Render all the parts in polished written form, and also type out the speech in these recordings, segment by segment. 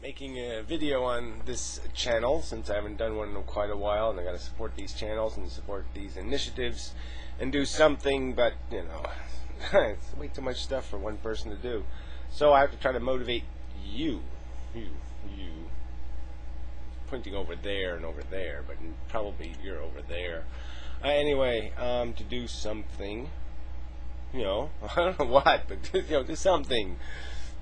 making a video on this channel since I haven't done one in quite a while, and I got to support these channels and support these initiatives and do something, but you know, it's way too much stuff for one person to do. So I have to try to motivate you, pointing over there and over there, but probably you're over there. Anyway, to do something, you know, I don't know what, but you know, do something.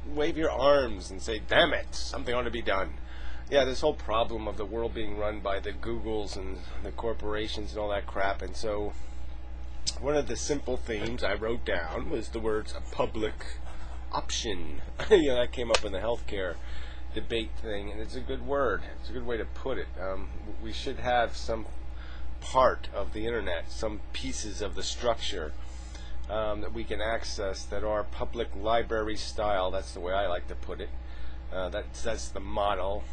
Wave your arms and say, damn it, something ought to be done. Yeah, this whole problem of the world being run by the Googles and the corporations and all that crap. And so one of the simple themes I wrote down was the words public option. You know, that came up in the healthcare debate thing, and it's a good word. It's a good way to put it. We should have some part of the internet, some pieces of the structure that we can access that are public library style. That's the way I like to put it. That's the model.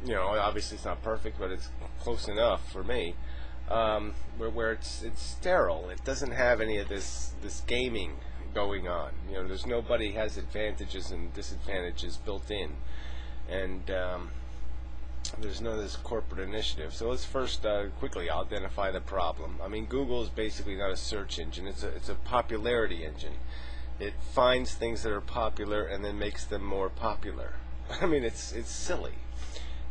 You know, obviously it's not perfect, but it's close enough for me. Where it's sterile. It doesn't have any of this gaming going on. You know, there's nobody has advantages and disadvantages built in, and there's none of this corporate initiative. So let's first quickly identify the problem. I mean, Google is basically not a search engine. It's a popularity engine. It finds things that are popular and then makes them more popular. I mean, it's silly.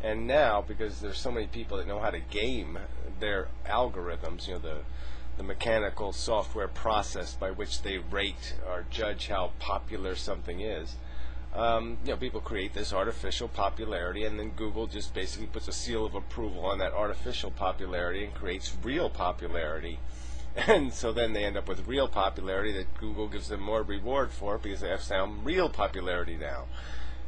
And now, because there's so many people that know how to game their algorithms, you know, the mechanical software process by which they rate or judge how popular something is. You know, people create this artificial popularity, and then Google just basically puts a seal of approval on that artificial popularity and creates real popularity. And so then they end up with real popularity that Google gives them more reward for because they have some real popularity now.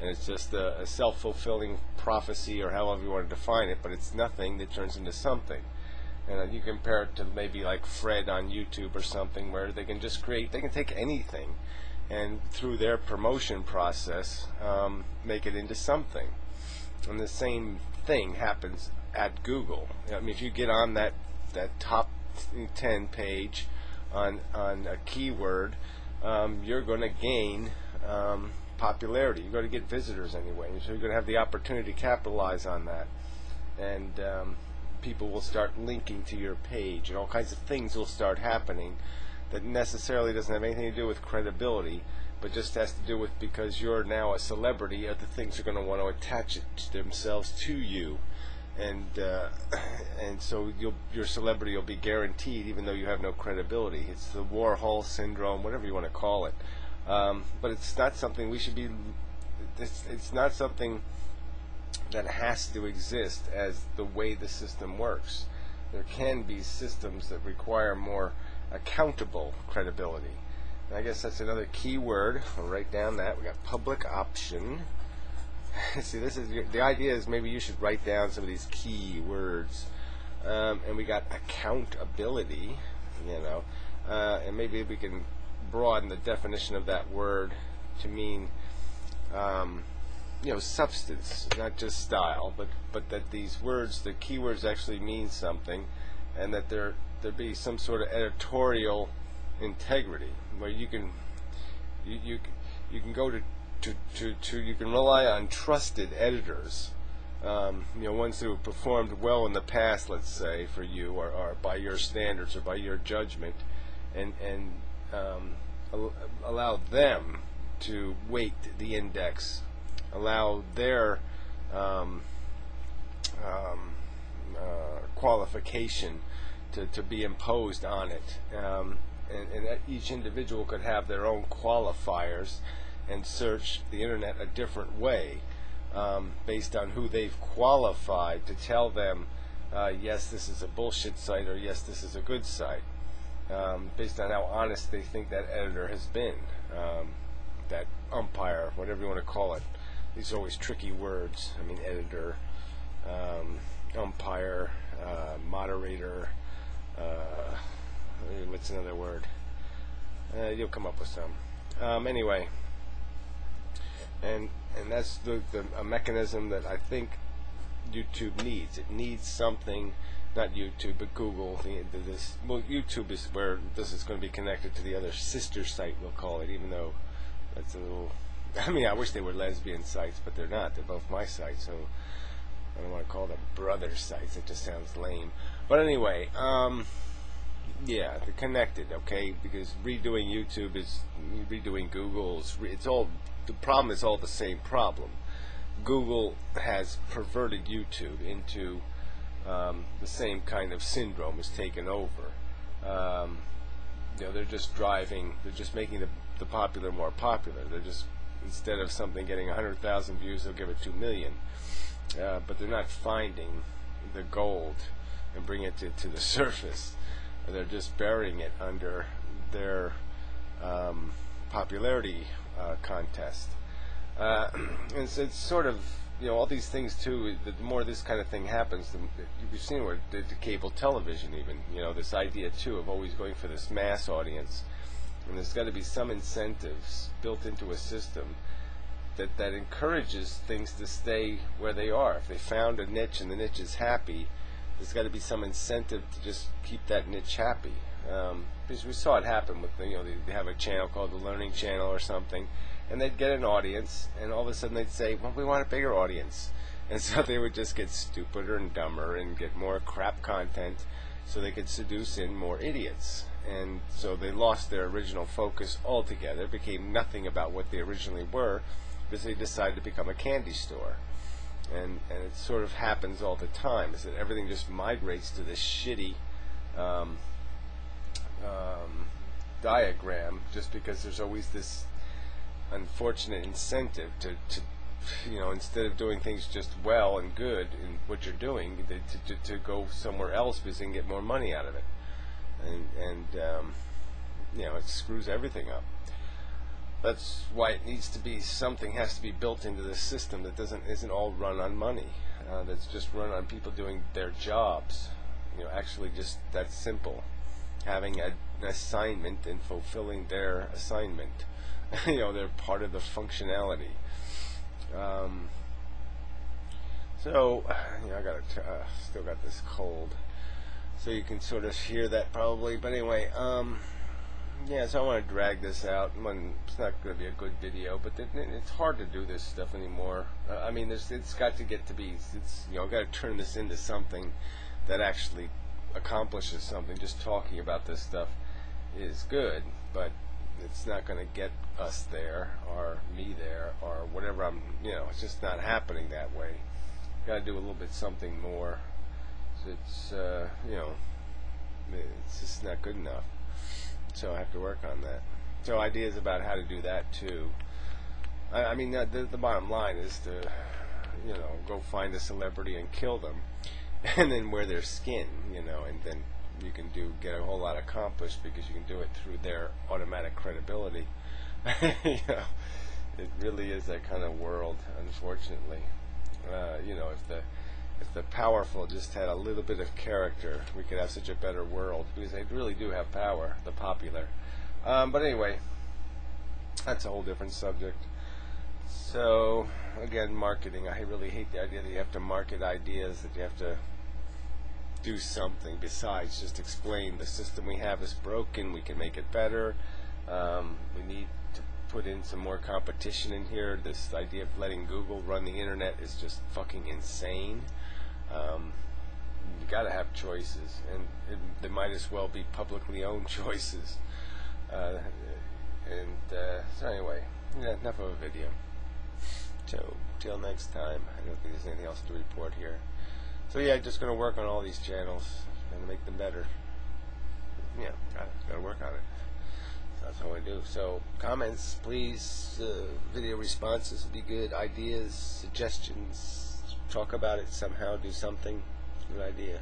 And it's just a self-fulfilling prophecy, or however you want to define it, but it's nothing that turns into something. And you compare it to maybe like Fred on YouTube or something, where they can just create, they can take anything and through their promotion process make it into something. And the same thing happens at Google. I mean, if you get on that top 10 page on a keyword, you're going to gain popularity. You're going to get visitors anyway, so you're going to have the opportunity to capitalize on that, and people will start linking to your page, and all kinds of things will start happening that necessarily doesn't have anything to do with credibility, but just has to do with, because you're now a celebrity, other things are going to want to attach themselves to you, and so your celebrity will be guaranteed even though you have no credibility. It's the Warhol syndrome, whatever you want to call it. But it's not something we should be. It's not something that has to exist as the way the system works. There can be systems that require more accountable credibility. And I guess that's another key word. I'll write down that. We got public option. See, this is the idea is maybe you should write down some of these key words. And we got accountability, you know, and maybe we can broaden the definition of that word to mean you know, substance, not just style, but that these words, the keywords, actually mean something, and that there be some sort of editorial integrity where you can go to you can rely on trusted editors, you know, ones who have performed well in the past, let's say, for you, or by your standards or by your judgment, and allow them to weight the index, allow their qualification to be imposed on it, and each individual could have their own qualifiers and search the internet a different way, based on who they've qualified to tell them, yes, this is a bullshit site, or yes, this is a good site, based on how honest they think that editor has been, that umpire, whatever you want to call it. These are always tricky words. I mean, editor, umpire, moderator, what's another word? You'll come up with some. Anyway, and that's a mechanism that I think YouTube needs. It needs something, not YouTube, but Google. Well, YouTube is where this is going to be connected to the other sister site, we'll call it, even though that's a little I mean, I wish they were lesbian sites, but they're not. They're both my sites, so I don't want to call them brother sites. It just sounds lame. But anyway, yeah, they're connected, okay? Because redoing YouTube is redoing Google. It's all, the problem is all the same problem. Google has perverted YouTube into the same kind of syndrome is taken over. They're just making the popular more popular. They're just, instead of something getting 100,000 views, they'll give it 2 million. But they're not finding the gold and bring it to the surface. They're just burying it under their popularity contest. And so it's sort of, all these things too, the more this kind of thing happens, you've seen where the cable television even, this idea too of always going for this mass audience. And there's got to be some incentives built into a system that encourages things to stay where they are. If they found a niche and the niche is happy, there's got to be some incentive to just keep that niche happy. Because we saw it happen with, they have a channel called the Learning Channel or something, and they'd get an audience, and all of a sudden they'd say, well, we want a bigger audience. And so they would just get stupider and dumber and get more crap content so they could seduce in more idiots. And so they lost their original focus altogether, became nothing about what they originally were, because they decided to become a candy store. And it sort of happens all the time, is that everything just migrates to this shitty diagram, just because there's always this unfortunate incentive to instead of doing things just well and good in what you're doing, to go somewhere else because they can get more money out of it. And it screws everything up. That's why it needs to be, something has to be built into the system that isn't all run on money. That's just run on people doing their jobs. Actually just that simple. Having an assignment and fulfilling their assignment. They're part of the functionality. So, I still got this cold. So you can sort of hear that probably. But anyway, yeah, so I want to drag this out. It's not going to be a good video, but it's hard to do this stuff anymore. I mean, it's got to get to be, I've got to turn this into something that actually accomplishes something. Just talking about this stuff is good, but it's not going to get us there, or me there, or whatever it's just not happening that way. Got to do a little bit something more. So it's, it's just not good enough. So I have to work on that. So ideas about how to do that too. I mean, the bottom line is to, go find a celebrity and kill them, and then wear their skin, and then you can get a whole lot accomplished because you can do it through their automatic credibility. It really is that kind of world, unfortunately. If the powerful just had a little bit of character, we could have such a better world, because they really do have power, the popular. But anyway, that's a whole different subject. So, again, marketing. I really hate the idea that you have to market ideas, that you have to do something besides just explain the system we have is broken, we can make it better. We need to put in some more competition in here. This idea of letting Google run the internet is just fucking insane. You gotta have choices, and they might as well be publicly owned choices. So anyway, enough of a video. So till next time, I don't think there's anything else to report here. So yeah, just gonna work on all these channels and make them better. Yeah, gotta work on it. So that's all I do. So comments, please. Video responses would be good. Ideas, suggestions. Talk about it somehow. Do something. Good idea.